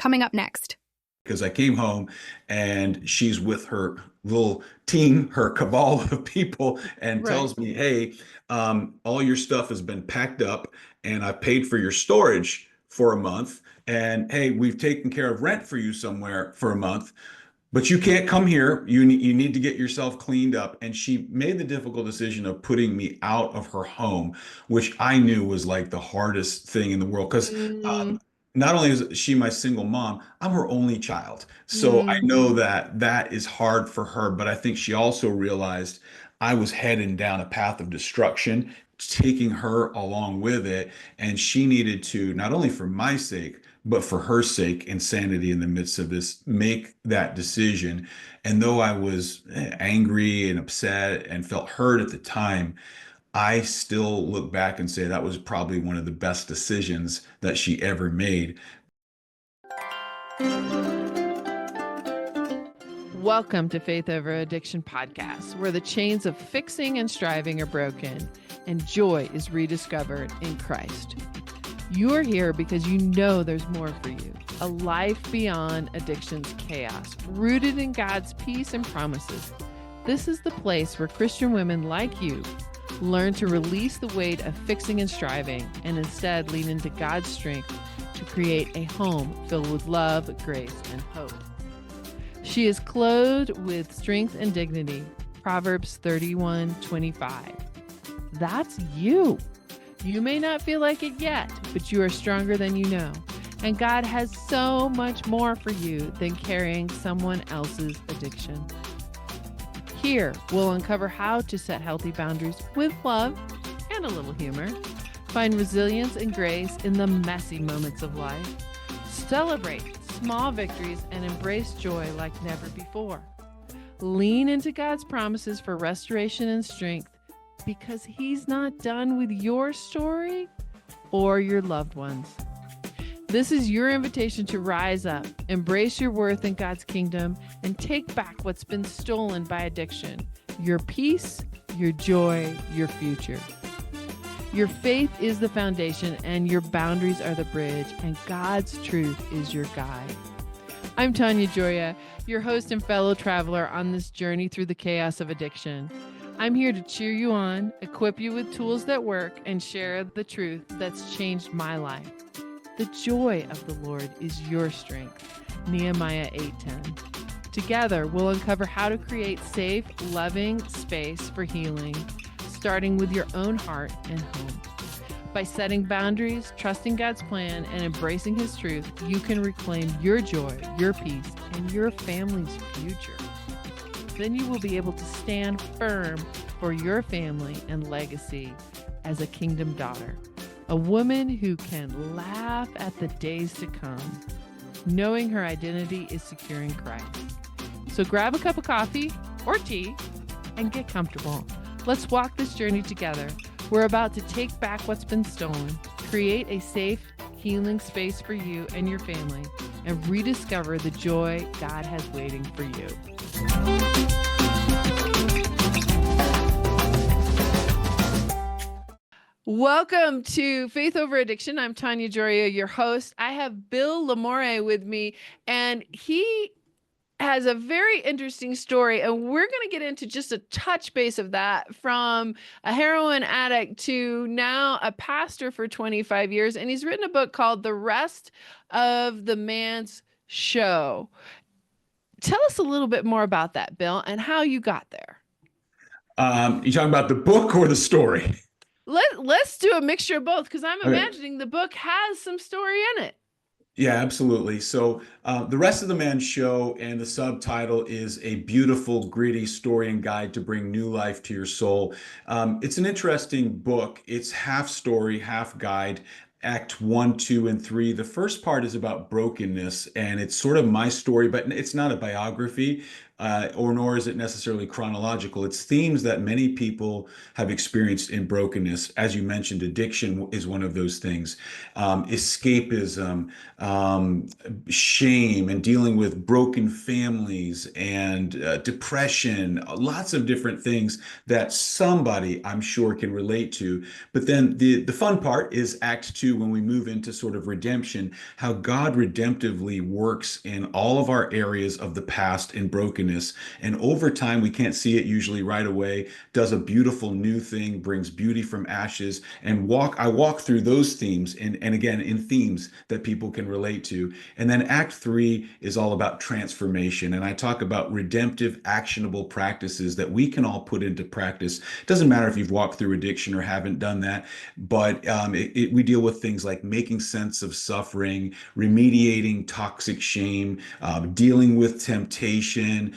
coming up next. Because I came home and she's with her little team, her cabal of people, and Right. tells me, hey, all your stuff has been packed up and I paid for your storage for a month. And hey, we've taken care of rent for you somewhere for a month, but you can't come here. You need to get yourself cleaned up. And she made the difficult decision of putting me out of her home, which I knew was like the hardest thing in the world. Because Mm, not only is she my single mom, I'm her only child. So I mm, know that that is hard for her, but I think she also realized I was heading down a path of destruction, taking her along with it. And she needed to, not only for my sake, but for her sake, insanity in the midst of this, make that decision. And though I was angry and upset and felt hurt at the time, I still look back and say that was probably one of the best decisions that she ever made. Welcome to Faith Over Addiction podcast, where the chains of fixing and striving are broken and joy is rediscovered in Christ. You are here because you know there's more for you, a life beyond addiction's chaos, rooted in God's peace and promises. This is the place where Christian women like you learn to release the weight of fixing and striving and instead lean into God's strength to create a home filled with love, grace, and hope. She is clothed with strength and dignity. Proverbs 31:25. That's you. You may not feel like it yet, but you are stronger than you know. And God has so much more for you than carrying someone else's addiction. Here, we'll uncover how to set healthy boundaries with love and a little humor. Find resilience and grace in the messy moments of life. Celebrate small victories and embrace joy like never before. Lean into God's promises for restoration and strength because He's not done with your story or your loved ones. This is your invitation to rise up, embrace your worth in God's kingdom, and take back what's been stolen by addiction, your peace, your joy, your future. Your faith is the foundation, and your boundaries are the bridge, and God's truth is your guide. I'm Tanya Gioia, your host and fellow traveler on this journey through the chaos of addiction. I'm here to cheer you on, equip you with tools that work, and share the truth that's changed my life. The joy of the Lord is your strength. Nehemiah 8:10. Together, we'll uncover how to create safe, loving space for healing, starting with your own heart and home. By setting boundaries, trusting God's plan, and embracing His truth, you can reclaim your joy, your peace, and your family's future. Then you will be able to stand firm for your family and legacy as a kingdom daughter. A woman who can laugh at the days to come, knowing her identity is secure in Christ. So grab a cup of coffee or tea and get comfortable. Let's walk this journey together. We're about to take back what's been stolen, create a safe, healing space for you and your family, and rediscover the joy God has waiting for you. Welcome to Faith Over Addiction. I'm Tanya Gioia, your host. I have Bill LaMorey with me, and he has a very interesting story, and we're going to get into just a touch base of that, from a heroin addict to now a pastor for 25 years. And he's written a book called The Rest of the Man's Show. Tell us a little bit more about that, Bill, and how you got there. You talking about the book or the story? Let's do a mixture of both, because I'm Okay. imagining the book has some story in it. Yeah, absolutely. So, The Rest of the Man's Show, and the subtitle is A Beautiful, Gritty Story and Guide to Bring New Life to Your Soul. It's an interesting book. It's half story, half guide. Act 1, 2, and 3. The first part is about brokenness, and it's sort of my story, but it's not a biography. or nor is it necessarily chronological. It's themes that many people have experienced in brokenness. As you mentioned, addiction is one of those things. Escapism, um, shame, and dealing with broken families and depression, lots of different things that somebody I'm sure can relate to. But then the fun part is Act Two, when we move into sort of redemption, how God redemptively works in all of our areas of the past in brokenness. And over time, we can't see it usually right away, does a beautiful new thing, brings beauty from ashes, and I walk through those themes and again in themes that people can relate to. And then Act Three is all about transformation. And I talk about redemptive, actionable practices that we can all put into practice. It doesn't matter if you've walked through addiction or haven't done that, but we deal with things like making sense of suffering, remediating toxic shame, dealing with temptation,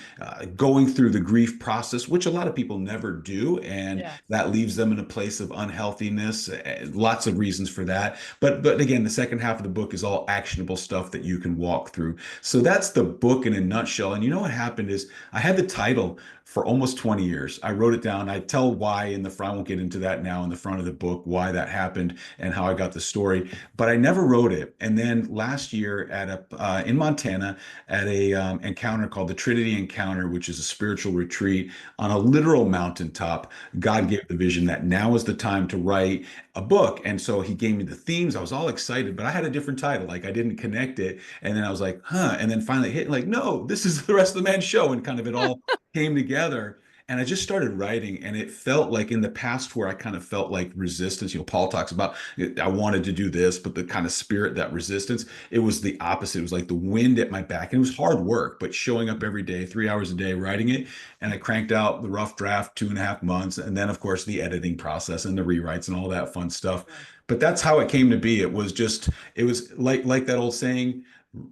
going through the grief process, which a lot of people never do. And Yeah. that leaves them in a place of unhealthiness. Lots of reasons for that. But again, the second half of the book is all actionable stuff that you can walk through. So that's the book in a nutshell. And you know what happened is I had the title for almost 20 years. I wrote it down. I tell why in the front. I won't get into that now in the front of the book, why that happened and how I got the story. But I never wrote it. And then last year at in Montana at a encounter called the Trinity Encounter, which is a spiritual retreat on a literal mountaintop, God gave the vision that now is the time to write a book. And so he gave me the themes. I was all excited, but I had a different title. Like I didn't connect it. And then I was like, huh. And then finally it hit like, no, this is the rest of the man's show. And kind of it all came together. And I just started writing, and it felt like in the past where I kind of felt like resistance. Paul talks about I wanted to do this, but the kind of spirit, that resistance, it was the opposite. It was like the wind at my back. And it was hard work, but showing up every day, 3 hours a day, writing it. And I cranked out the rough draft 2.5 months. And then, of course, the editing process and the rewrites and all that fun stuff. Right. But that's how it came to be. It was like that old saying,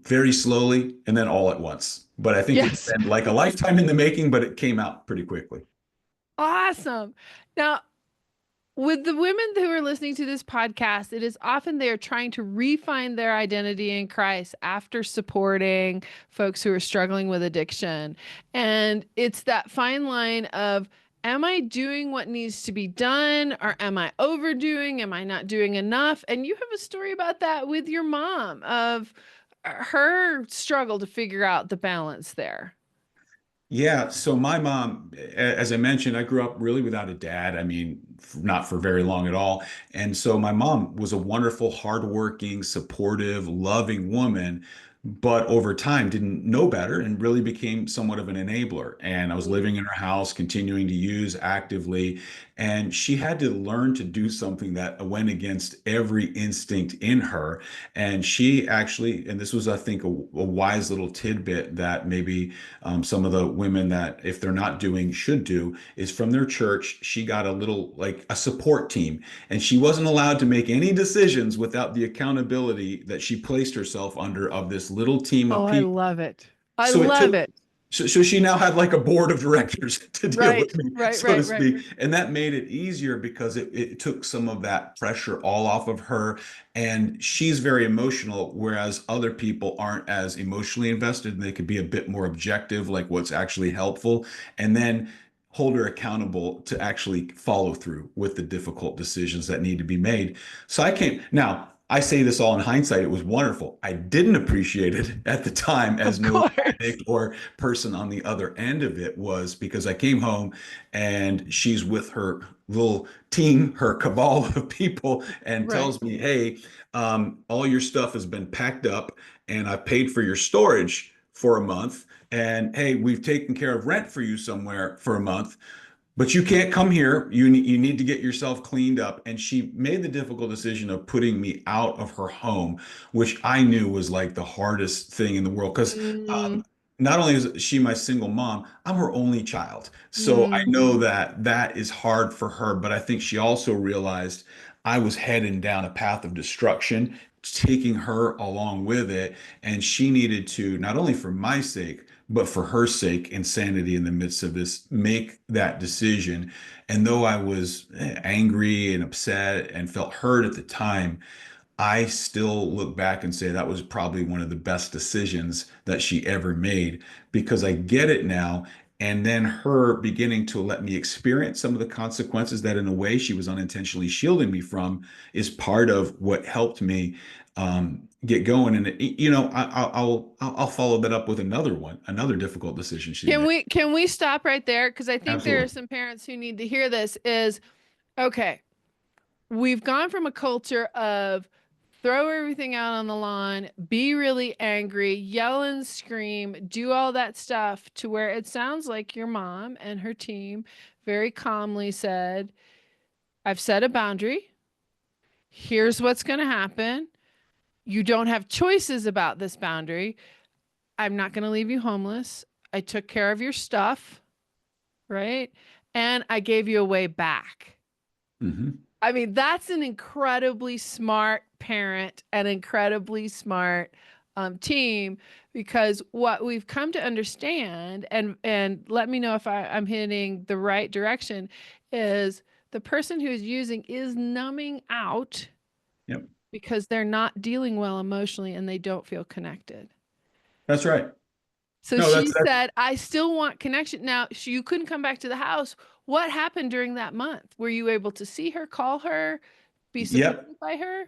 very slowly and then all at once. But I think it's Yes. been like a lifetime in the making, but it came out pretty quickly. Awesome. Now, with the women who are listening to this podcast, it is often they're trying to refine their identity in Christ after supporting folks who are struggling with addiction. And it's that fine line of, am I doing what needs to be done, or am I overdoing? Am I not doing enough? And you have a story about that with your mom, of her struggle to figure out the balance there. Yeah, so my mom, as I mentioned, I grew up really without a dad. I mean, not for very long at all. And so my mom was a wonderful, hardworking, supportive, loving woman, but over time didn't know better and really became somewhat of an enabler. And I was living in her house, continuing to use actively. And she had to learn to do something that went against every instinct in her. And she actually, and this was, I think, a wise little tidbit that maybe some of the women that, if they're not doing, should do, is from their church. She got a little like a support team, and she wasn't allowed to make any decisions without the accountability that she placed herself under of this little team Oh, of I people. love it. I So it love took it. so she now had like a board of directors to deal Right, with me, right, so to right, right. speak. And that made it easier because it took some of that pressure all off of her. And she's very emotional, whereas other people aren't as emotionally invested and they could be a bit more objective, like what's actually helpful. And then hold her accountable to actually follow through with the difficult decisions that need to be made. So I came now. I say this all in hindsight, it was wonderful. I didn't appreciate it at the time, as Of no course. addict or person on the other end of it was, because I came home and she's with her little team, her cabal of people, and Right. tells me, hey, all your stuff has been packed up and I paid for your storage for a month. And hey, we've taken care of rent for you somewhere for a month, but you can't come here. You need to get yourself cleaned up. And she made the difficult decision of putting me out of her home, which I knew was like the hardest thing in the world. Because Mm, not only is she my single mom, I'm her only child. So I mm, know that that is hard for her. But I think she also realized I was heading down a path of destruction, taking her along with it. And she needed to, not only for my sake, but for her sake and sanity in the midst of this, make that decision. And though I was angry and upset and felt hurt at the time, I still look back and say that was probably one of the best decisions that she ever made because I get it now. And then her beginning to let me experience some of the consequences that, in a way, she was unintentionally shielding me from is part of what helped me get going. And I'll follow that up with another one, another difficult decision she made. Can we stop right there? Because I think there are Absolutely. some parents who need to hear this is okay, we've gone from a culture of throw everything out on the lawn, be really angry, yell and scream, do all that stuff to where it sounds like your mom and her team very calmly said, I've set a boundary. Here's what's going to happen. You don't have choices about this boundary. I'm not going to leave you homeless. I took care of your stuff, right? And I gave you a way back. Hmm. I mean, that's an incredibly smart parent, an incredibly smart team, because what we've come to understand, and let me know if I'm hitting the right direction, is the person who is using is numbing out Yep. because they're not dealing well emotionally and they don't feel connected. That's right. So No, she that's said, I still want connection. Now, you couldn't come back to the house. What happened during that month? Were you able to see her, call her, be yep. supported by her?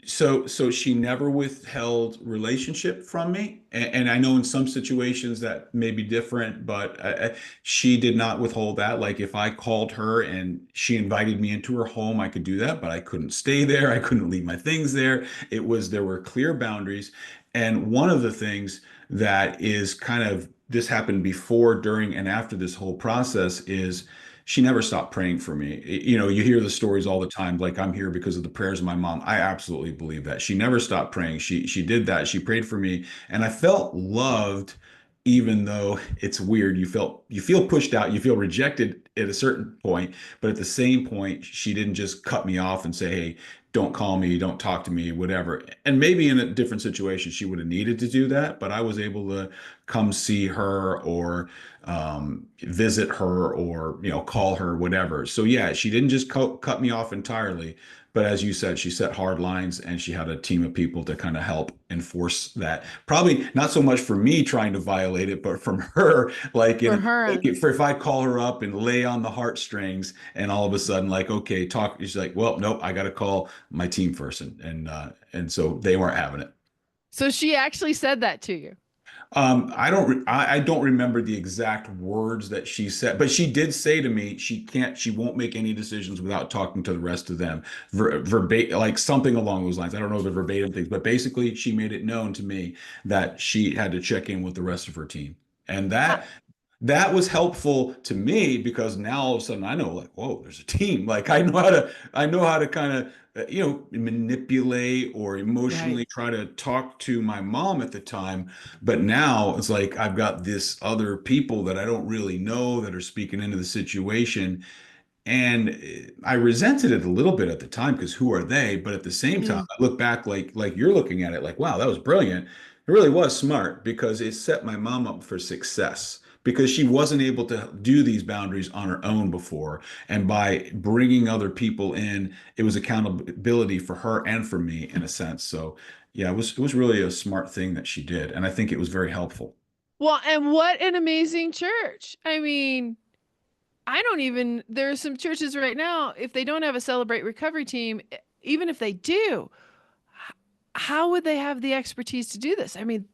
So she never withheld relationship from me, and I know in some situations that may be different, but she did not withhold that. Like if I called her and she invited me into her home, I could do that, but I couldn't stay there. I couldn't leave my things there. There were clear boundaries, and one of the things that is kind of this happened before, during, and after this whole process is she never stopped praying for me. You hear the stories all the time, like I'm here because of the prayers of my mom. I absolutely believe that. She never stopped praying. She did that. She prayed for me, and I felt loved, even though it's weird. You feel pushed out, you feel rejected at a certain point, but at the same point, she didn't just cut me off and say, "Hey, don't call me, don't talk to me, whatever." And maybe in a different situation, she would have needed to do that, but I was able to come see her or visit her or call her, whatever. So yeah, she didn't just cut me off entirely, but as you said, she set hard lines and she had a team of people to kind of help enforce that. Probably not so much for me trying to violate it, but from her, like For in like her. if I call her up and lay on the heartstrings, and all of a sudden, like, okay, talk. She's like, well, nope, I got to call my team first, and so they weren't having it. So she actually said that to you. I don't remember the exact words that she said, but she did say to me she won't make any decisions without talking to the rest of them. Verbatim, like something along those lines. I don't know the verbatim things, but basically she made it known to me that she had to check in with the rest of her team. And that was helpful to me because now all of a sudden I know, like, whoa, there's a team. Like I know how to kind of manipulate or Right. emotionally try to talk to my mom at the time, but now it's like I've got this other people that I don't really know that are speaking into the situation, and I resented it a little bit at the time because who are they? But at the same time, Mm. I look back like you're looking at it like, wow, that was brilliant. It really was smart because it set my mom up for success because she wasn't able to do these boundaries on her own before. And by bringing other people in, it was accountability for her and for me in a sense. So yeah, it was really a smart thing that she did, and I think it was very helpful. Well, and what an amazing church. I mean, I don't even, there are some churches right now, if they don't have a Celebrate Recovery team, even if they do, how would they have the expertise to do this? I mean,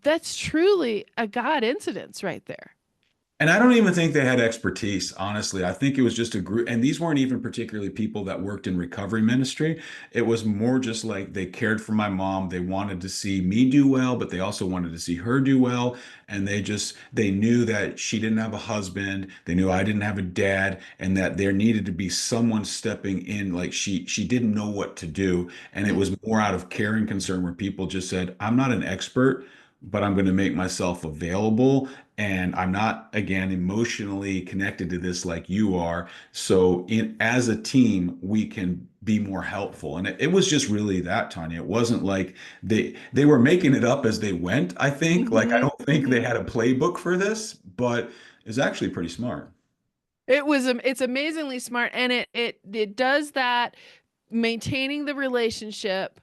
that's truly a God incidence right there. And I don't even think they had expertise, honestly. I think it was just a group, and these weren't even particularly people that worked in recovery ministry. It was more just like they cared for my mom. They wanted to see me do well, but they also wanted to see her do well. And they knew that she didn't have a husband. They knew I didn't have a dad, and that there needed to be someone stepping in. Like she didn't know what to do. And it Mm. was more out of care and concern where people just said, I'm not an expert, but I'm going to make myself available, and I'm not, again, emotionally connected to this like you are. So as a team, we can be more helpful. And it was just really that, Tanya. It wasn't like they were making it up as they went, I think. Like I Hmm. don't think they Hmm. had a playbook for this, but it's actually pretty smart. It's amazingly smart, and it does that, maintaining the relationship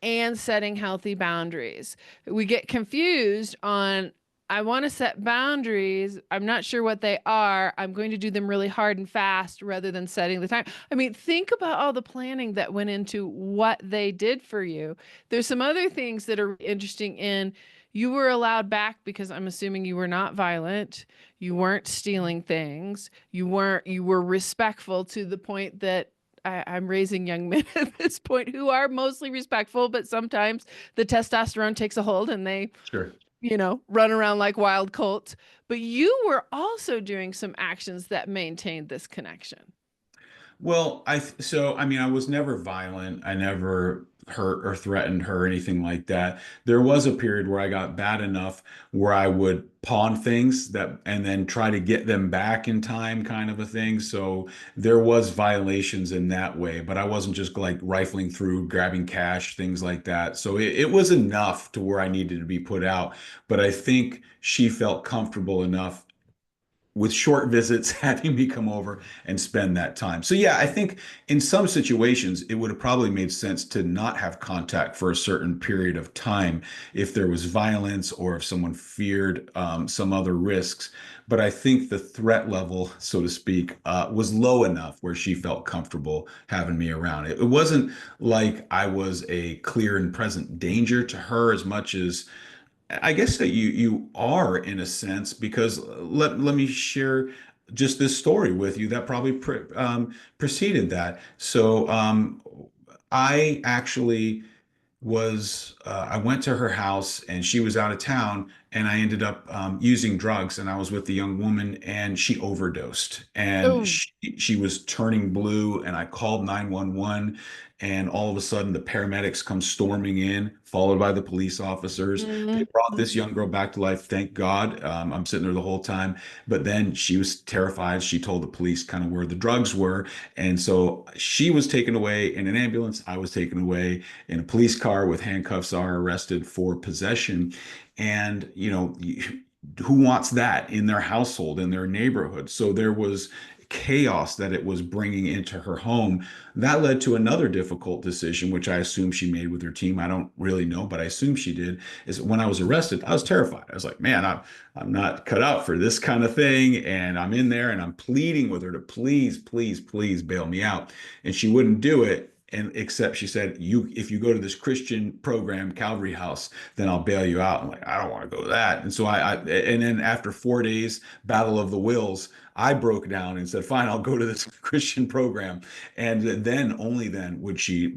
and setting healthy boundaries. We get confused on, I want to set boundaries. I'm not sure what they are. I'm going to do them really hard and fast rather than setting the time. I mean, think about all the planning that went into what they did for you. There's some other things that are interesting in, you were allowed back because I'm assuming you were not violent. You weren't stealing things. You were respectful to the point that I'm raising young men at this point who are mostly respectful, but sometimes the testosterone takes a hold and they, Sure. run around like wild colts. But you were also doing some actions that maintained this connection. Well, I mean, I was never violent. I never hurt or threatened her or anything like that. There was a period where I got bad enough where I would pawn things that and then try to get them back in time, kind of a thing. So there was violations in that way, but I wasn't just like rifling through, grabbing cash, things like that. So it was enough to where I needed to be put out. But I think she felt comfortable enough with short visits, having me come over and spend that time. So yeah, I think in some situations it would have probably made sense to not have contact for a certain period of time if there was violence or if someone feared some other risks. But I think the threat level, so to speak, was low enough where she felt comfortable having me around. It wasn't like I was a clear and present danger to her as much as I guess that you are in a sense because let me share just this story with you that probably preceded that. So I actually I went to her house and she was out of town and I ended up using drugs and I was with the young woman and she overdosed and Oh. she was turning blue and I called 911 and all of a sudden the paramedics come storming in followed by the police officers. They Mhm. brought this young girl back to life, thank God. I'm sitting there the whole time, but then she was terrified. She told the police kind of where the drugs were, and so she was taken away in an ambulance. I was taken away in a police car with handcuffs, are arrested for possession. And, who wants that in their household, in their neighborhood? So there was chaos that it was bringing into her home. That led to another difficult decision, which I assume she made with her team. I don't really know, but I assume she did. Is when I was arrested, I was terrified. I was like, man, I'm not cut out for this kind of thing. And I'm in there and I'm pleading with her to please, please, please bail me out. And she wouldn't do it. And except she said, if you go to this Christian program, Calvary House, then I'll bail you out. I'm like, I don't want to go to that. And so and then after 4 days, battle of the wills, I broke down and said, fine, I'll go to this Christian program. And then, only then would she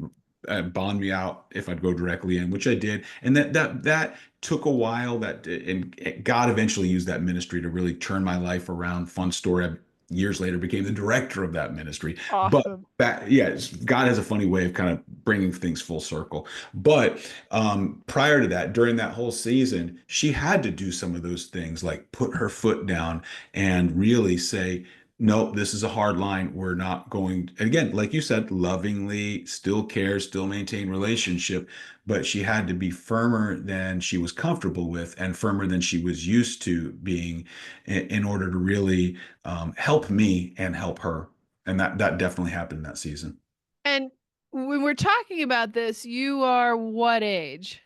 bond me out if I'd go directly in, which I did. And that took a while. And God eventually used that ministry to really turn my life around. Fun story. I years later became the director of that ministry. But Awesome. yeah, God has a funny way of kind of bringing things full circle. But prior to that, during that whole season, she had to do some of those things, like put her foot down and really say, no, this is a hard line. We're not going, again, like you said, lovingly, still care, still maintain relationship, but she had to be firmer than she was comfortable with and firmer than she was used to being in order to really help me and help her. And that definitely happened that season. And when we're talking about this, you are what age?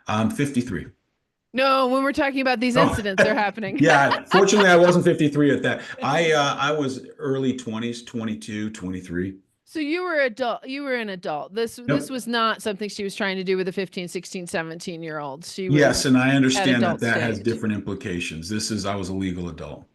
I'm 53. No, when we're talking about these Oh, incidents are happening. yeah. Fortunately, I wasn't 53 at that. I was early 20s, 22, 23. So you were adult, you were an adult. This Yep. was not something she was trying to do with a 15, 16, 17-year-old. She Yes, was and I at understand that adult that has stage. different implications. I was a legal adult.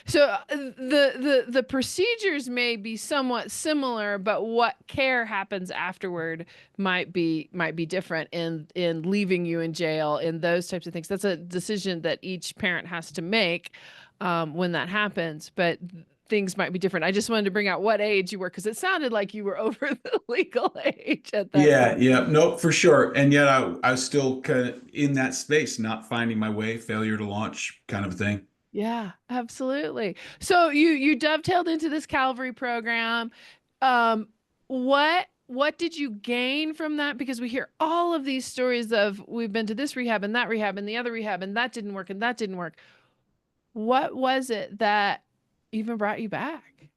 So the procedures may be somewhat similar, but what care happens afterward might be different in leaving you in jail in those types of things. That's a decision that each parent has to make when that happens, but things might be different. I just wanted to bring out what age you were because it sounded like you were over the legal age at that Yeah, point. yeah, nope, for sure. And yet I was still kind of in that space, not finding my way, failure to launch kind of thing. Yeah, absolutely. So you dovetailed into this Calvary program. Um, what did you gain from that? Because we hear all of these stories of we've been to this rehab and that rehab and the other rehab and that didn't work and that didn't work. What was it that even brought you back?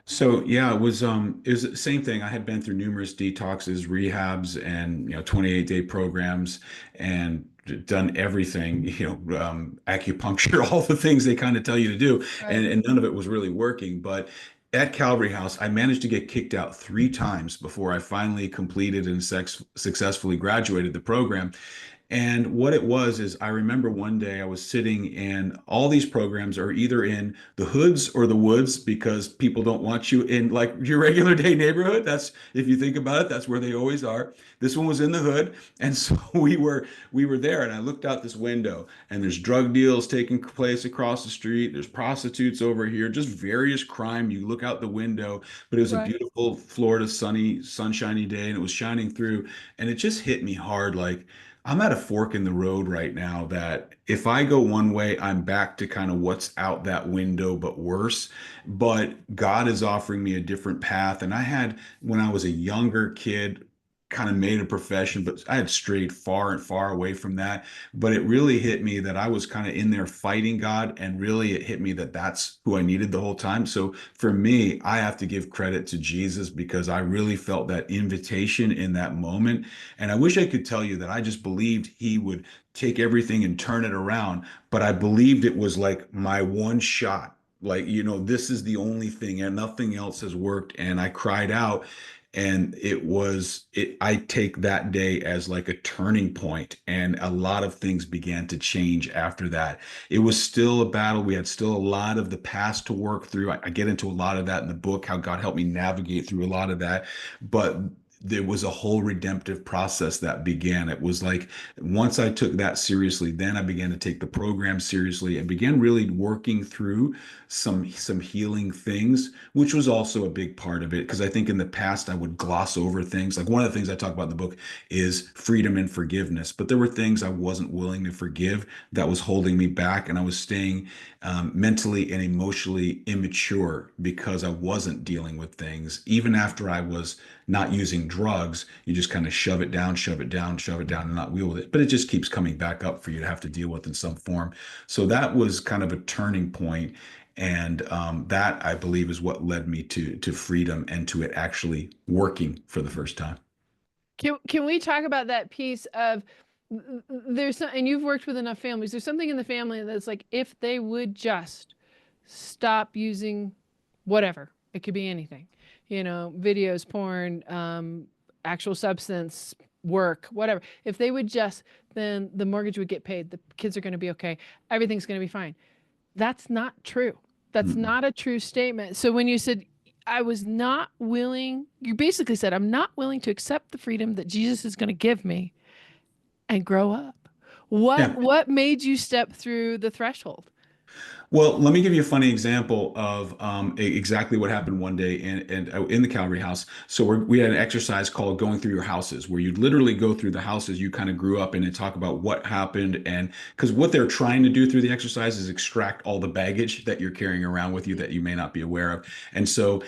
So yeah, it was the same thing. I had been through numerous detoxes, rehabs, and 28-day programs, and done everything, acupuncture, all the things they kind of tell you to do, Right. and none of it was really working. But at Calvary House, I managed to get kicked out 3 times before I finally completed and successfully graduated the program. And what it was is I remember one day I was sitting and all these programs are either in the hoods or the woods because people don't want you in like your regular day neighborhood. That's if you think about it, that's where they always are. This one was in the hood. And so we were there and I looked out this window and there's drug deals taking place across the street. There's prostitutes over here, just various crime. You look out the window, but it was a Right. beautiful Florida sunny, sunshiny day and it was shining through and it just hit me hard like I'm at a fork in the road right now that if I go one way, I'm back to kind of what's out that window, but worse. But God is offering me a different path. And I had, when I was a younger kid, kind of made a profession, but I had strayed far and far away from that. But it really hit me that I was kind of in there fighting God. And really, it hit me that that's who I needed the whole time. So for me, I have to give credit to Jesus because I really felt that invitation in that moment and I wish I could tell you that I just believed he would take everything and turn it around, but I believed it was like my one shot. Like, this is the only thing and nothing else has worked. And I cried out. And I take that day as like a turning point, and a lot of things began to change after that. It was still a battle. We had still a lot of the past to work through. I get into a lot of that in the book, how God helped me navigate through a lot of that. But there was a whole redemptive process that began. It was like once I took that seriously, then I began to take the program seriously and began really working through some healing things, which was also a big part of it. Because I think in the past I would gloss over things. Like one of the things I talk about in the book is freedom and forgiveness. But there were things I wasn't willing to forgive that was holding me back, and I was staying mentally and emotionally immature because I wasn't dealing with things. Even after I was not using drugs, you just kind of shove it down, shove it down, shove it down, and not deal with it. But it just keeps coming back up for you to have to deal with in some form. So that was kind of a turning point, and that I believe is what led me to freedom and to it actually working for the first time. Can we talk about that piece of there's some, and you've worked with enough families. There's something in the family that's like if they would just stop using whatever, it could be anything, videos, porn, actual substance, work, whatever. If they would just, then the mortgage would get paid. The kids are going to be okay. Everything's going to be fine. That's not true. That's Mm-mm. not a true statement. So when you said, I was not willing, you basically said, I'm not willing to accept the freedom that Jesus is going to give me and grow up. What Yeah. what made you step through the threshold? Well, let me give you a funny example of exactly what happened one day in the Calvary House. So we had an exercise called going through your houses, where you'd literally go through the houses you kind of grew up in and talk about what happened. And because what they're trying to do through the exercise is extract all the baggage that you're carrying around with you that you may not be aware of. And so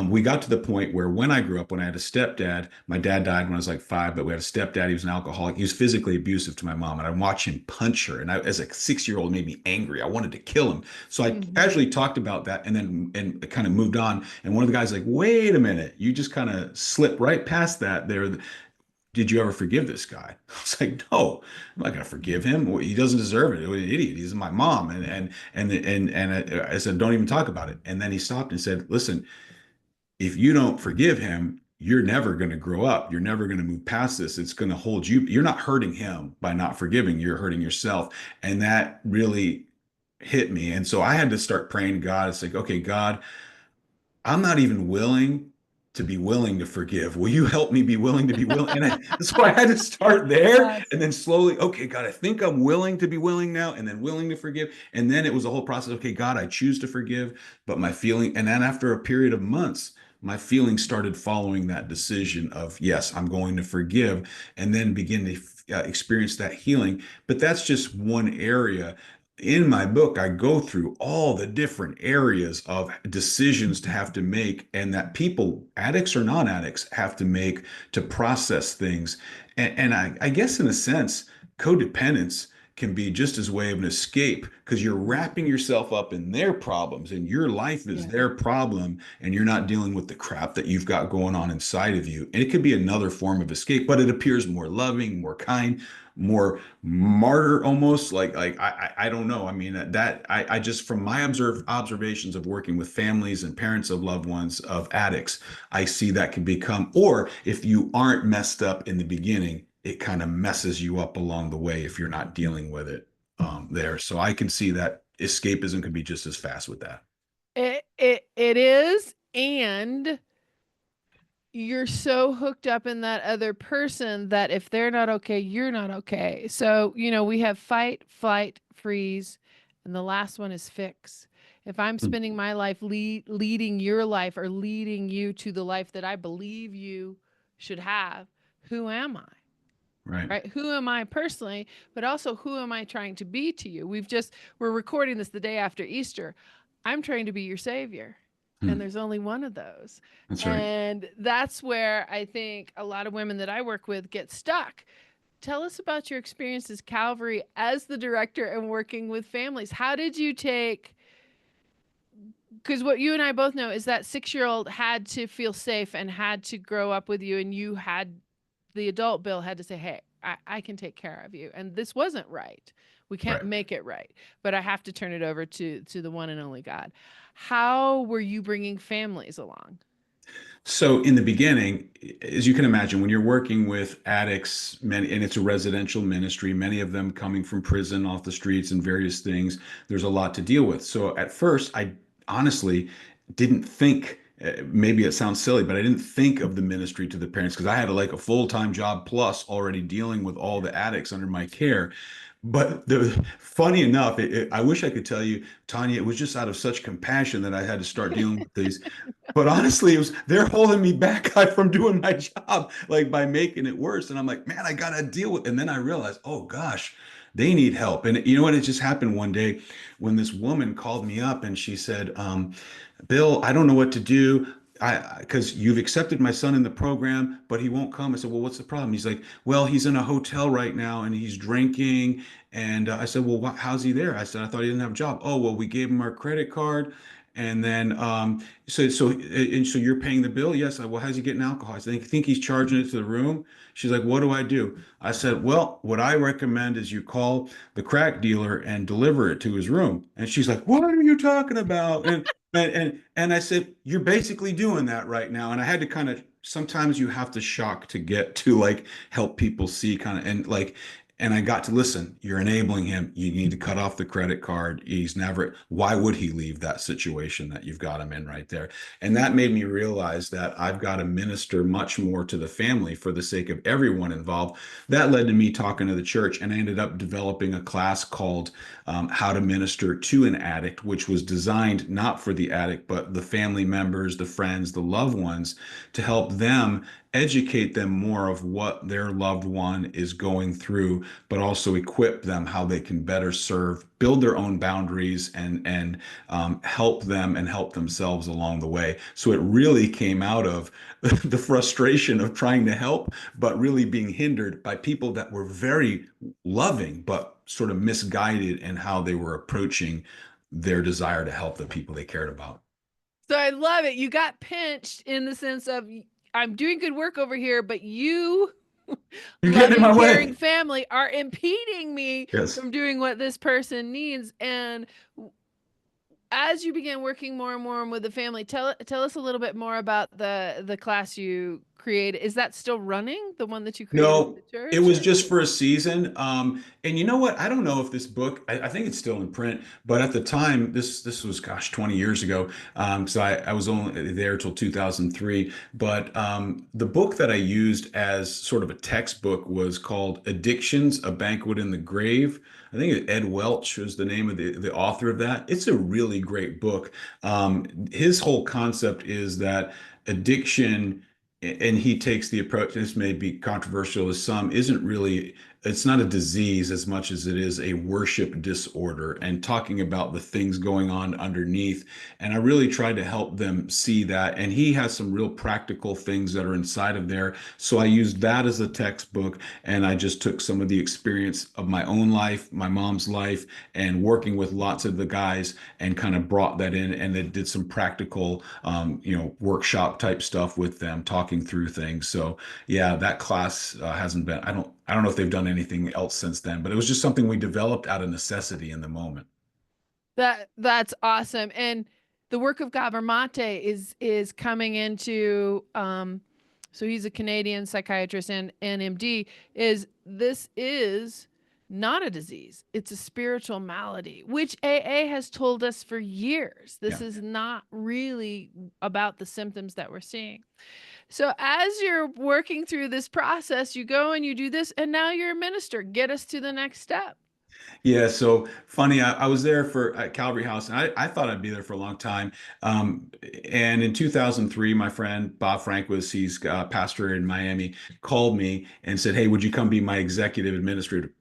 we got to the point where when I grew up, when I had a stepdad, my dad died when I was like 5, but we had a stepdad. He was an alcoholic. He was physically abusive to my mom, and I'd watch him punch her. And as a 6-year-old, made me angry. I wanted to kill him. So I Mhm. casually talked about that and kind of moved on. And one of the guys like, wait a minute, you just kind of slipped right past that there. Did you ever forgive this guy? I was like, no, I'm not gonna forgive him. Well, he doesn't deserve it. He's an idiot. He's my mom. And I said, don't even talk about it. And then he stopped and said, listen, if you don't forgive him, you're never going to grow up. You're never going to move past this. It's going to hold you. You're not hurting him by not forgiving. You're hurting yourself. And that really hit me. And so I had to start praying to God. It's like, okay, God, I'm not even willing to be willing to forgive. Will you help me be willing to be willing? So I had to start there Yes. and then slowly, okay, God, I think I'm willing to be willing now and then willing to forgive. And then it was a whole process. Okay, God, I choose to forgive, but my feeling, and then after a period of months, my feelings started following that decision of, yes, I'm going to forgive and then begin to experience that healing. But that's just one area in my book, I go through all the different areas of decisions to have to make, and that people, addicts or non-addicts, have to make to process things. And I guess in a sense, codependence can be just as way of an escape because you're wrapping yourself up in their problems and your life is Yeah. their problem and you're not dealing with the crap that you've got going on inside of you. And it could be another form of escape, but it appears more loving, more kind, more martyr almost I don't know. I mean that I just from my observations of working with families and parents of loved ones of addicts, I see that can become, or if you aren't messed up in the beginning, it kind of messes you up along the way if you're not dealing with it there. So I can see that escapism could be just as fast with that. It is, and you're so hooked up in that other person that if they're not okay, you're not okay. So, we have fight, flight, freeze, and the last one is fix. If I'm spending my life leading your life or leading you to the life that I believe you should have, who am I? Right. Right? Who am I personally, but also who am I trying to be to you? We're recording this the day after Easter. I'm trying to be your savior. And Hmm. there's only one of those. That's right. And that's where I think a lot of women that I work with get stuck. Tell us about your experiences, Calvary, as the director and working with families. How did you take, because what you and I both know is that 6-year-old had to feel safe and had to grow up with you, and you had the adult Bill had to say, hey, I can take care of you. And this wasn't right. We can't Right. make it right, but I have to turn it over to the one and only God. How were you bringing families along? So in the beginning, as you can imagine, when you're working with addicts, many, and it's a residential ministry, many of them coming from prison, off the streets, and various things, there's a lot to deal with. So at first, I honestly didn't think. Maybe it sounds silly, but I didn't think of the ministry to the parents because I had like a full-time job plus already dealing with all the addicts under my care. But funny enough, I wish I could tell you, Tanya, it was just out of such compassion that I had to start dealing with these. But honestly, it was they're holding me back from doing my job, like by making it worse. And I'm like, man, I gotta deal with. And then I realized, oh gosh, they need help. And you know what? It just happened one day when this woman called me up and she said, Bill, I don't know what to do. Because you've accepted my son in the program, but he won't come. I said, well, what's the problem? He's like, well, he's in a hotel right now and he's drinking. And I said, well, how's he there? I said, I thought he didn't have a job. Oh, well, we gave him our credit card. And then, so you're paying the bill? Yes. Well, how's he getting alcohol? I think he's charging it to the room. She's like, what do I do? I said, well, what I recommend is you call the crack dealer and deliver it to his room. And she's like, what are you talking about? And I said, you're basically doing that right now. And I had to kind of sometimes you have to shock to get to like help people see kind of and I got to listen, you're enabling him. You need to cut off the credit card. He's never, why would he leave that situation that you've got him in right there? And that made me realize that I've got to minister much more to the family for the sake of everyone involved. That led to me talking to the church, and I ended up developing a class called How to Minister to an Addict, which was designed not for the addict, but the family members, the friends, the loved ones, to help them educate them more of what their loved one is going through, but also equip them how they can better serve, build their own boundaries, and help them and help themselves along the way. So it really came out of the frustration of trying to help, but really being hindered by people that were very loving, but sort of misguided in how they were approaching their desire to help the people they cared about. So I love it. You got pinched in the sense of I'm doing good work over here, but you, You're getting in loving, my caring way. family, are impeding me Yes. from doing what this person needs. And as you began working more and more with the family, tell us a little bit more about the class you created. Is that still running, the one that you created with No, the it church? was Or just for a season. And you know what? I don't know if this book, I think it's still in print, but at the time, this was, gosh, 20 years ago. So I was only there till 2003. But the book that I used as sort of a textbook was called Addictions, A Banquet in the Grave. I think Ed Welch was the name of the author of that. It's a really great book. His whole concept is that addiction, and he takes the approach, this may be controversial to some, isn't really it's not a disease as much as it is a worship disorder, and talking about the things going on underneath. And I really tried to help them see that. And he has some real practical things that are inside of there. So I used that as a textbook, and I just took some of the experience of my own life, my mom's life, and working with lots of the guys, and kind of brought that in, and then did some practical, workshop type stuff with them, talking through things. So yeah, that class hasn't been, I don't know if they've done anything else since then, but it was just something we developed out of necessity in the moment. That's awesome. And the work of Gabor Mate is coming into so he's a Canadian psychiatrist and MD. Is not a disease. It's a spiritual malady, which AA has told us for years. This Yeah. is not really about the symptoms that we're seeing. So as you're working through this process, you go and you do this, and now you're a minister. Get us to the next step. Yeah, so funny. I was there for at Calvary House, and I thought I'd be there for a long time. Um, and in 2003, my friend Bob Franquist, he's a pastor in Miami, called me and said, "Hey, would you come be my executive administrator,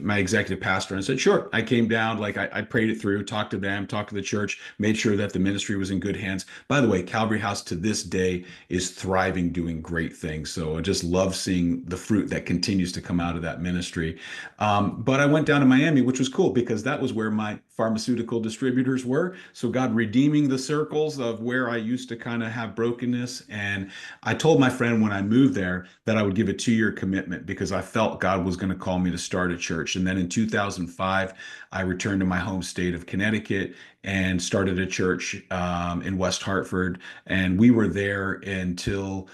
my executive pastor?" And I said, "Sure." I came down, like I prayed it through, talked to them, talked to the church, made sure that the ministry was in good hands. By the way, Calvary House to this day is thriving, doing great things. So I just love seeing the fruit that continues to come out of that ministry. But I went down to Miami, which was cool because that was where my pharmaceutical distributors were. So God redeeming the circles of where I used to kind of have brokenness. And I told my friend when I moved there that I would give a 2-year commitment because I felt God was going to call me to start a church. And then in 2005, I returned to my home state of Connecticut and started a church in West Hartford. And we were there until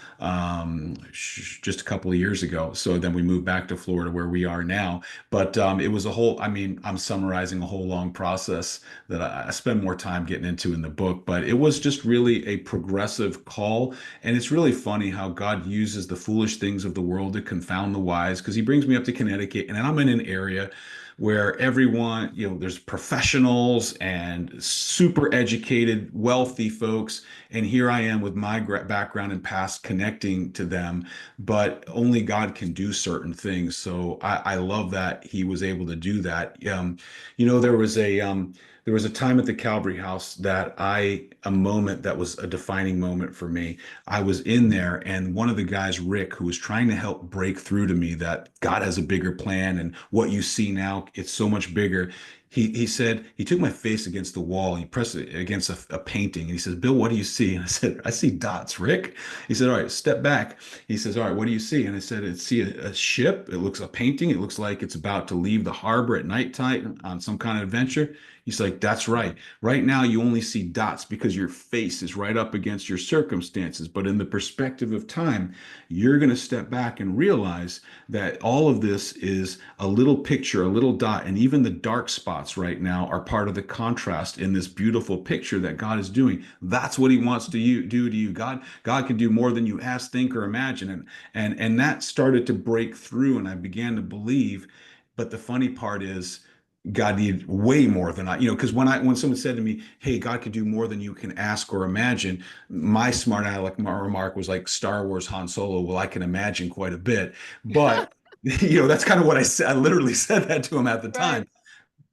just a couple of years ago. So then we moved back to Florida where we are now. But it was a whole, I mean, I'm summarizing a whole long process that I spend more time getting into in the book, but it was just really a progressive call. And it's really funny how God uses the foolish things of the world to confound the wise, because he brings me up to Connecticut, and I'm in an area where everyone, there's professionals and super educated, wealthy folks. And here I am with my background and past connecting to them, but only God can do certain things. So I love that he was able to do that. There was a time at the Calvary House that a moment that was a defining moment for me. I was in there, and one of the guys, Rick, who was trying to help break through to me that God has a bigger plan, and what you see now, it's so much bigger. He said, he took my face against the wall, and he pressed it against a painting, and he says, "Bill, what do you see?" And I said, "I see dots, Rick." He said, "All right, step back." He says, "All right, what do you see?" And I said, "I see a ship. It looks a painting. It looks like it's about to leave the harbor at nighttime on some kind of adventure." He's like, "That's right. Right now, you only see dots because your face is right up against your circumstances. But in the perspective of time, you're going to step back and realize that all of this is a little picture, a little dot. And even the dark spots right now are part of the contrast in this beautiful picture that God is doing. That's what he wants to do to you. God can do more than you ask, think, or imagine." And that started to break through, and I began to believe. But the funny part is, God needed way more than because when someone said to me, "Hey, God could do more than you can ask or imagine," my smart aleck remark was like Star Wars Han Solo. Well, I can imagine quite a bit, but that's kind of what I said. I literally said that to him at the time. Right.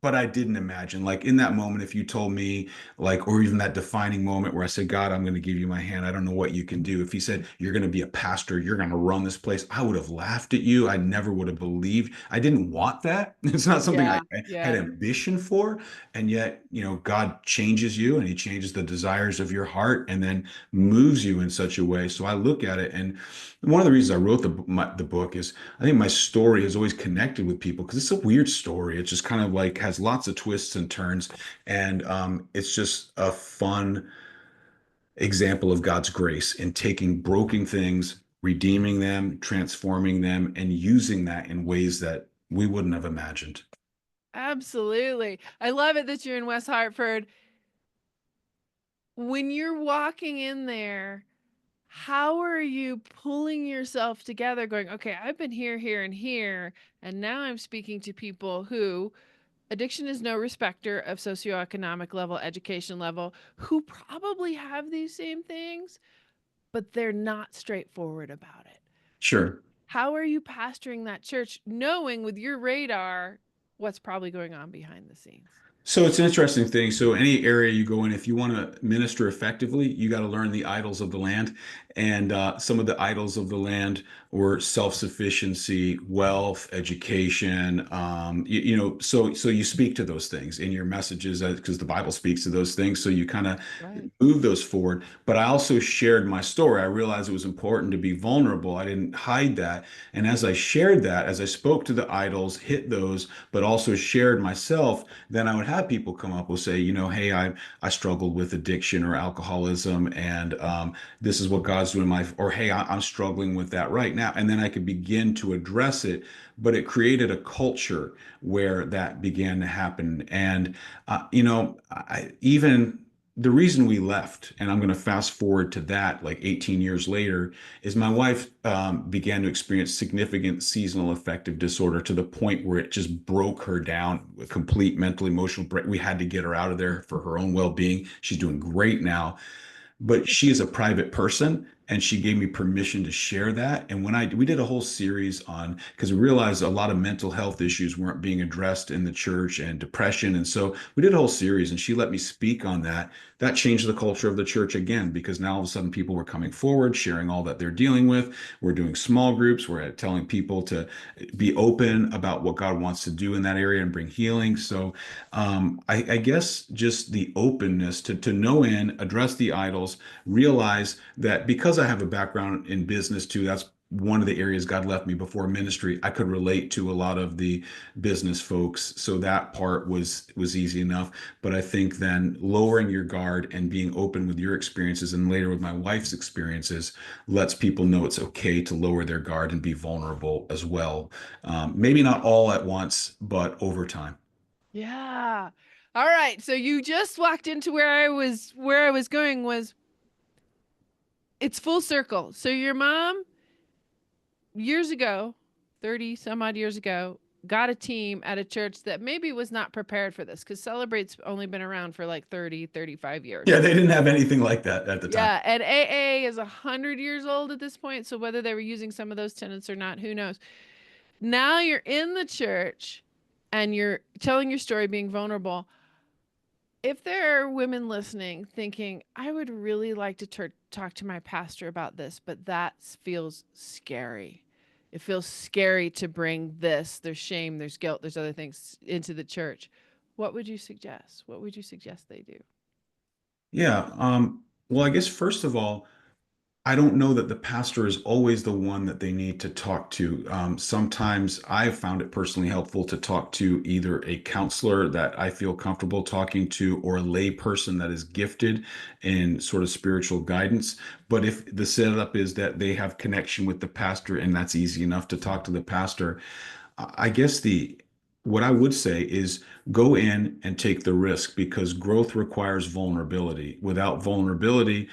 But I didn't imagine, like in that moment, if you told me, like, or even that defining moment where I said, "God, I'm going to give you my hand. I don't know what you can do." If he said, "You're going to be a pastor, you're going to run this place," I would have laughed at you. I never would have believed. I didn't want that. It's not something I Yeah. I had Yeah. ambition for. And yet, God changes you, and he changes the desires of your heart, and then moves you in such a way. So I look at it, and one of the reasons I wrote the book is I think my story has always connected with people because it's a weird story. It just kind of like has lots of twists and turns, and it's just a fun example of God's grace in taking broken things, redeeming them, transforming them, and using that in ways that we wouldn't have imagined. Absolutely. I love it that you're in West Hartford. When you're walking in there, how are you pulling yourself together going, okay, I've been here, here, and here, and now I'm speaking to people who addiction is no respecter of socioeconomic level, education level, who probably have these same things, but they're not straightforward about it. Sure. How are you pastoring that church, knowing with your radar what's probably going on behind the scenes? So it's an interesting thing. So any area you go in, if you want to minister effectively, you got to learn the idols of the land. And some of the idols of the land were self-sufficiency, wealth, education. So you speak to those things in your messages because the Bible speaks to those things. So you kind of Right. move those forward. But I also shared my story. I realized it was important to be vulnerable. I didn't hide that. And as I shared that, as I spoke to the idols, hit those, but also shared myself, then I would have people come up will say, hey, I struggled with addiction or alcoholism, and this is what God's doing in my life, or hey, I'm struggling with that right now, and then I could begin to address it. But it created a culture where that began to happen, and I even. The reason we left, and I'm going to fast forward to that like 18 years later, is my wife began to experience significant seasonal affective disorder to the point where it just broke her down, a complete mental, emotional break. We had to get her out of there for her own well-being. She's doing great now, but she is a private person and she gave me permission to share that. And when we did a whole series on, because we realized a lot of mental health issues weren't being addressed in the church and depression, and so we did a whole series and she let me speak on that. That changed the culture of the church again, because now all of a sudden people were coming forward sharing all that they're dealing with. We're doing small groups, we're telling people to be open about what God wants to do in that area and bring healing. So I guess just the openness to know in, address the idols, realize that because I have a background in business too, that's one of the areas God left me before ministry. I could relate to a lot of the business folks, so that part was easy enough. But I think then lowering your guard and being open with your experiences, and later with my wife's experiences, lets people know it's okay to lower their guard and be vulnerable as well. Maybe not all at once, but over time. Yeah. All right. So you just walked into where I was going was it's full circle. So your mom years ago, 30 some odd years ago, got a team at a church that maybe was not prepared for this because Celebrate's only been around for like 30, 35 years. Yeah, they didn't have anything like that at the time. Yeah, and AA is 100 years old at this point, so whether they were using some of those tenets or not, who knows. Now you're in the church and you're telling your story, being vulnerable. If there are women listening thinking, I would really like to talk to my pastor about this, but that feels scary. It feels scary to bring this, there's shame, there's guilt, there's other things into the church. What would you suggest? What would you suggest they do? Yeah. Well, I guess first of all, I don't know that the pastor is always the one that they need to talk to. Sometimes I've found it personally helpful to talk to either a counselor that I feel comfortable talking to or a lay person that is gifted in sort of spiritual guidance. But if the setup is that they have connection with the pastor and that's easy enough to talk to the pastor, I guess the what I would say is go in and take the risk, because growth requires vulnerability. Without vulnerability,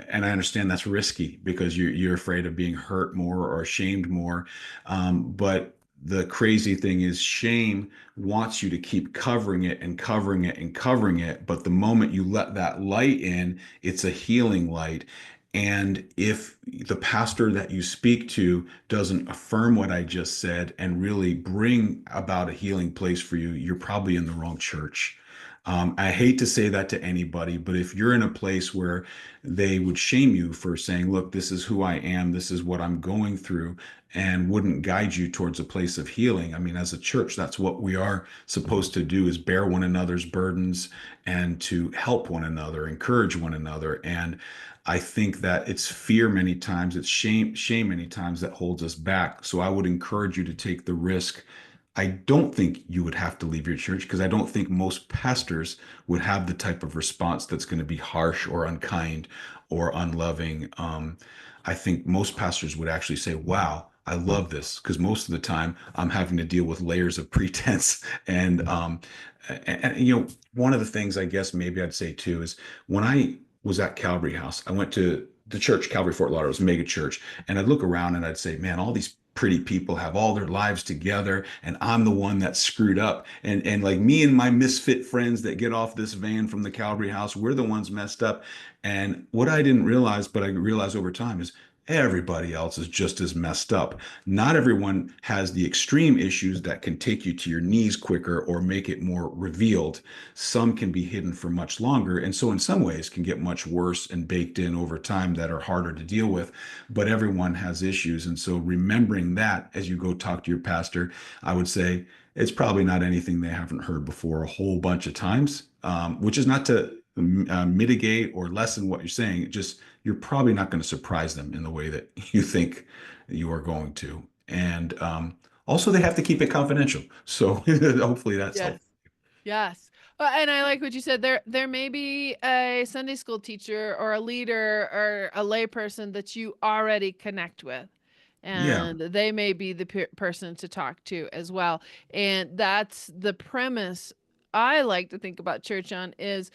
and I understand that's risky because you're afraid of being hurt more or shamed more. But the crazy thing is shame wants you to keep covering it and covering it and covering it. But the moment you let that light in, it's a healing light. And if the pastor that you speak to doesn't affirm what I just said and really bring about a healing place for you, you're probably in the wrong church. I hate to say that to anybody, but if you're in a place where they would shame you for saying, look, this is who I am, this is what I'm going through, and wouldn't guide you towards a place of healing. I mean, as a church, that's what we are supposed to do, is bear one another's burdens and to help one another, encourage one another. And I think that it's fear many times, it's shame many times that holds us back. So I would encourage you to take the risk. I don't think you would have to leave your church, because I don't think most pastors would have the type of response that's going to be harsh or unkind or unloving. I think most pastors would actually say, wow, I love this, because most of the time I'm having to deal with layers of pretense. And one of the things I guess maybe I'd say too is when I was at Calvary House, I went to the church, Calvary Fort Lauderdale, it was a mega church. And I'd look around and I'd say, man, all these pretty people have all their lives together, and I'm the one that's screwed up. And like me and my misfit friends that get off this van from the Calvary House, we're the ones messed up. And what I didn't realize, but I realized over time, is everybody else is just as messed up. Not everyone has the extreme issues that can take you to your knees quicker or make it more revealed. Some can be hidden for much longer, and so in some ways can get much worse and baked in over time that are harder to deal with. But everyone has issues, and so remembering that as you go talk to your pastor, I would say it's probably not anything they haven't heard before a whole bunch of times, which is not to mitigate or lessen what you're saying. It just you're probably not going to surprise them in the way that you think you are going to. And also, they have to keep it confidential. So hopefully that's Yes. helpful. Yes. Well, and I like what you said. There may be a Sunday school teacher or a leader or a lay person that you already connect with. Yeah. And they may be the person to talk to as well. And that's the premise I like to think about church on is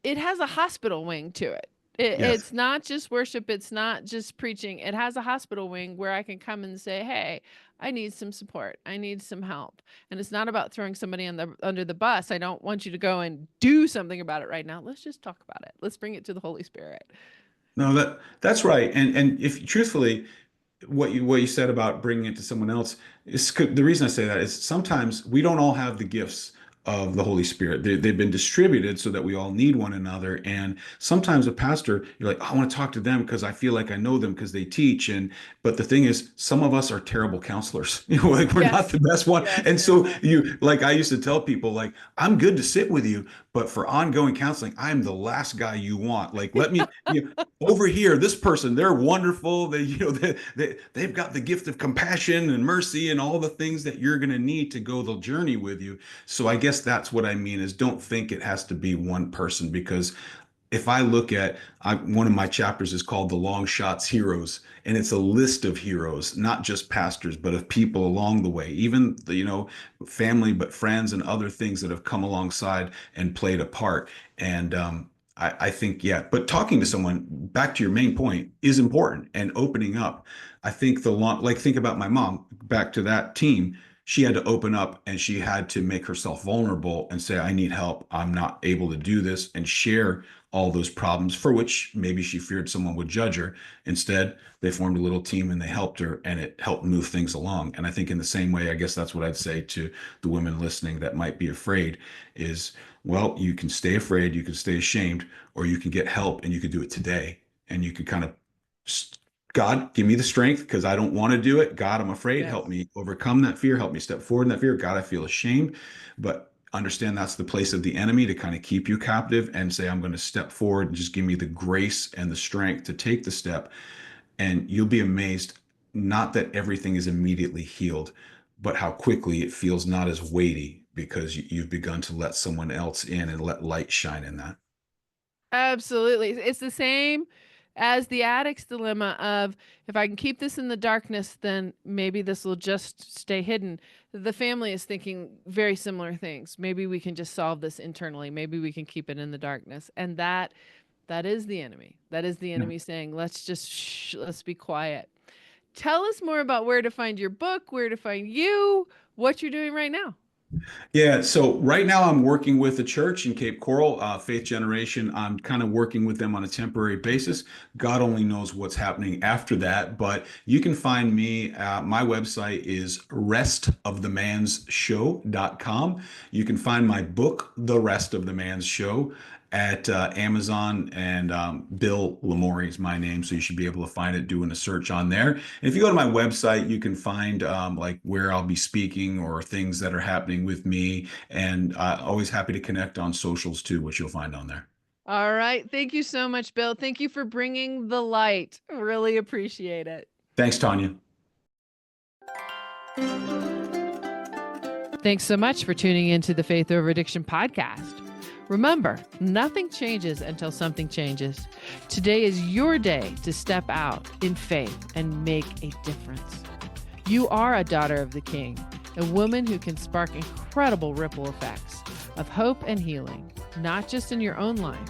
it has a hospital wing to it. Yes. It's not just worship. It's not just preaching. It has a hospital wing where I can come and say, hey, I need some support. I need some help. And it's not about throwing somebody under the bus. I don't want you to go and do something about it right now. Let's just talk about it. Let's bring it to the Holy Spirit. No, that's right. And if truthfully, what you said about bringing it to someone else is the reason I say that is sometimes we don't all have the gifts of the Holy Spirit. They've been distributed so that we all need one another. And sometimes a pastor, you're like, oh, I want to talk to them because I feel like I know them because they teach. And but the thing is, some of us are terrible counselors. Like we're not Yes. the best one. Yes. And so like I used to tell people, like, I'm good to sit with you, but for ongoing counseling, I'm the last guy you want. Like, let me, over here, this person, they're wonderful. They've got the gift of compassion and mercy and all the things that you're going to need to go the journey with you. So I guess that's what I mean is don't think it has to be one person because if I look at one of my chapters is called the Long Shots Heroes, and it's a list of heroes, not just pastors, but of people along the way, even family, but friends and other things that have come alongside and played a part. And I think, yeah, but talking to someone, back to your main point, is important and opening up. I think think about my mom, back to that team. She had to open up and she had to make herself vulnerable and say, I need help. I'm not able to do this and share all those problems for which maybe she feared someone would judge her. Instead, they formed a little team and they helped her and it helped move things along. And I think in the same way, I guess that's what I'd say to the women listening that might be afraid is, well, you can stay afraid, you can stay ashamed, or you can get help and you can do it today. And you can kind of, God, give me the strength because I don't want to do it. God, I'm afraid. Yes. Help me overcome that fear. Help me step forward in that fear. God, I feel ashamed. But understand that's the place of the enemy to kind of keep you captive and say, I'm going to step forward and just give me the grace and the strength to take the step. And you'll be amazed, not that everything is immediately healed, but how quickly it feels not as weighty because you've begun to let someone else in and let light shine in that. Absolutely. It's the same as the addict's dilemma of if I can keep this in the darkness, then maybe this will just stay hidden. The family is thinking very similar things. Maybe we can just solve this internally. Maybe we can keep it in the darkness. And that is the enemy. That is the Yeah. enemy saying, let's just let's be quiet. Tell us more about where to find your book, where to find you, what you're doing right now. Yeah, so right now I'm working with a church in Cape Coral, Faith Generation. I'm kind of working with them on a temporary basis. God only knows what's happening after that, but you can find me. My website is restofthemanshow.com. You can find my book, The Rest of the Man's Show, at Amazon, and Bill LaMorey is my name, so you should be able to find it doing a search on there. And if you go to my website, you can find like where I'll be speaking or things that are happening with me, and always happy to connect on socials too, which you'll find on there. All right. Thank you so much, Bill. Thank you for bringing the light. Really appreciate it. Thanks, Tanya. Thanks so much for tuning into the Faith Over Addiction podcast. Remember, nothing changes until something changes. Today is your day to step out in faith and make a difference. You are a daughter of the King, a woman who can spark incredible ripple effects of hope and healing, not just in your own life,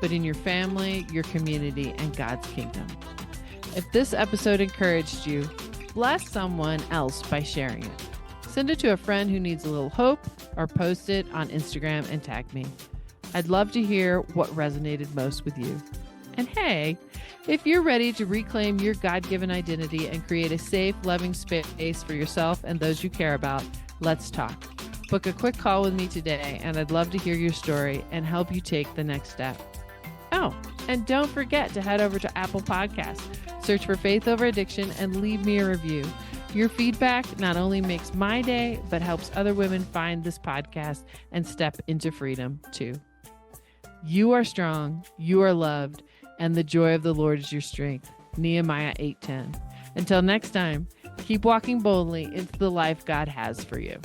but in your family, your community, and God's kingdom. If this episode encouraged you, bless someone else by sharing it. Send it to a friend who needs a little hope or post it on Instagram and tag me. I'd love to hear what resonated most with you. And hey, If you're ready to reclaim your God-given identity and create a safe, loving space for yourself and those you care about, let's talk. Book a quick call with me today, and I'd love to hear your story and help you take the next step. Oh, and don't forget to head over to Apple Podcasts, search for Faith Over Addiction, and leave me a review. Your feedback not only makes my day, but helps other women find this podcast and step into freedom too. You are strong, you are loved, and the joy of the Lord is your strength. Nehemiah 8:10. Until next time, keep walking boldly into the life God has for you.